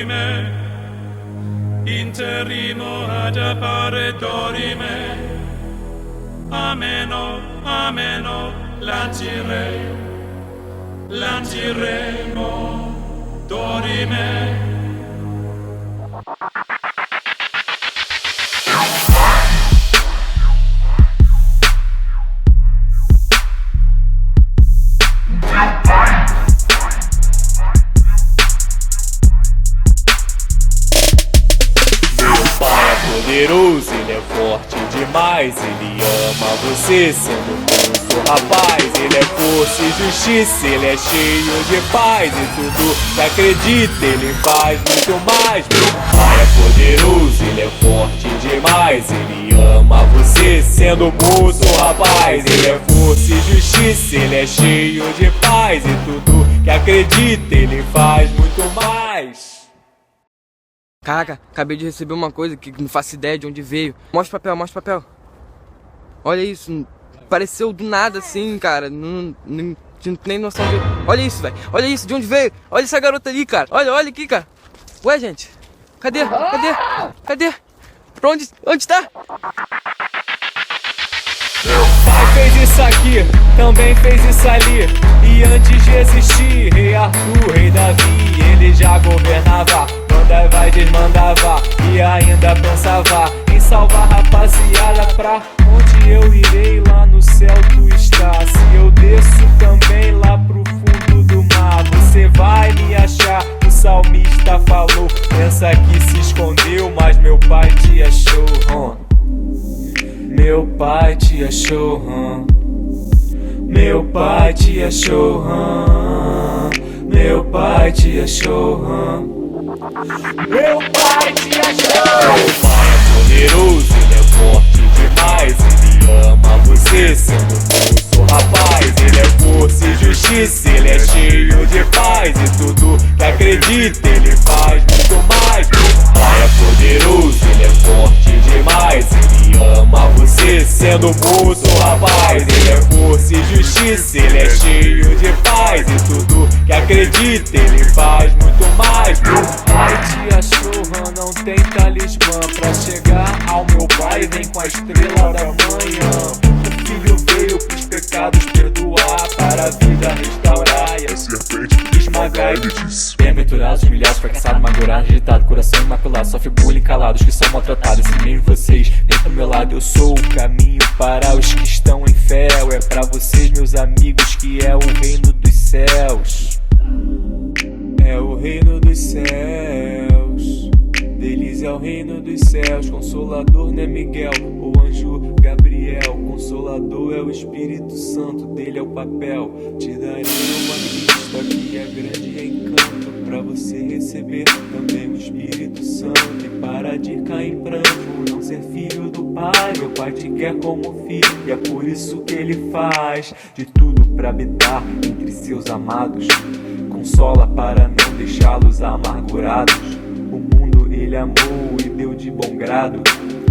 dorime, interrimo ad appare dorime, ameno, ameno, lanciremo, dorime. Poderoso, ele é forte demais. Ele ama você sendo moço, rapaz. Ele é força e justiça, ele é cheio de paz. E tudo que acredita ele faz muito mais. Meu pai é poderoso, ele é forte demais. Ele ama você sendo moço, rapaz. Ele é força e justiça, ele é cheio de paz. E tudo que acredita ele faz muito mais. Caraca, acabei de receber uma coisa que não faço ideia de onde veio. Mostra o papel, mostra o papel. Olha isso, pareceu do nada assim, cara. Não nem noção de... Olha isso, velho. Olha isso, de onde veio? Olha essa garota ali, cara. Olha aqui, cara. Ué, gente. Cadê? Pra onde tá? Meu pai fez isso aqui, também fez isso ali. E antes de existir Rei Arthur, Rei Davi, ele já governava. Mandava, desmandava e ainda pensava em salvar rapaziada. Pra onde eu irei? Lá no céu tu estás. Se eu desço também lá pro fundo do mar, você vai me achar. O salmista falou, pensa que se escondeu, mas meu pai te achou. Meu pai te achou. Meu pai te achou. Meu pai te achou. Meu pai te achou. Meu pai é poderoso, ele é forte demais. Ele ama você sendo moço, rapaz. Ele é força e justiça, ele é cheio de paz. E tudo que acredita ele faz muito mais. Meu pai é poderoso, ele é forte demais. Ele ama você sendo moço, rapaz. Ele é força e justiça, ele é cheio de paz. E tudo que acredita ele faz muito mais. Meu pai te achou, não tem talismã pra chegar ao meu pai. Vem com a estrela da manhã. O filho veio pros pecados perdoar, para a vida restaurar e a serpente esmagar. Ele disse: bem-aventurados, humilhados, fracassados, amargurados, rejeitados, coração imaculado, sofre bullying calados, que são maltratados. Se mesmo vocês, vem pro meu lado, eu sou o caminho para os que estão em fé. É pra vocês, meus amigos, que é o reino dos céus. É o reino dos céus, deles é o reino dos céus. Consolador não é Miguel, o anjo Gabriel. Consolador é o Espírito Santo, dele é o papel. Te darei uma lista que é grande em encanto, pra você receber também o Espírito Santo. E para de cair em pranto, não ser filho do pai. Meu pai te quer como filho, e é por isso que ele faz de tudo pra habitar entre seus amados. Consola para não deixá-los amargurados. O mundo ele amou e deu de bom grado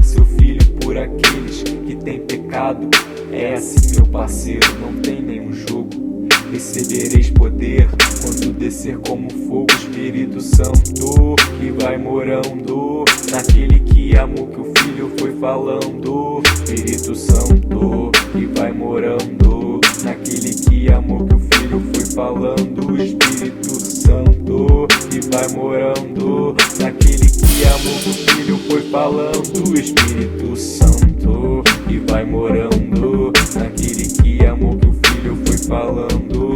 seu filho por aqueles que têm pecado. É assim, meu parceiro, não tem nenhum jogo. Recebereis poder quando descer como fogo. Espírito Santo que vai morando naquele que amou, que o filho foi falando. Espírito Santo que vai morando naquele que amou, que o filho foi falando. Espírito Santo que vai morando naquele que amou, que o filho foi falando. Espírito Santo que vai morando naquele que amou, que o filho foi falando.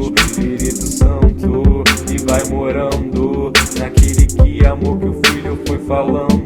Espírito Santo que vai morando naquele que amou, que o filho foi falando.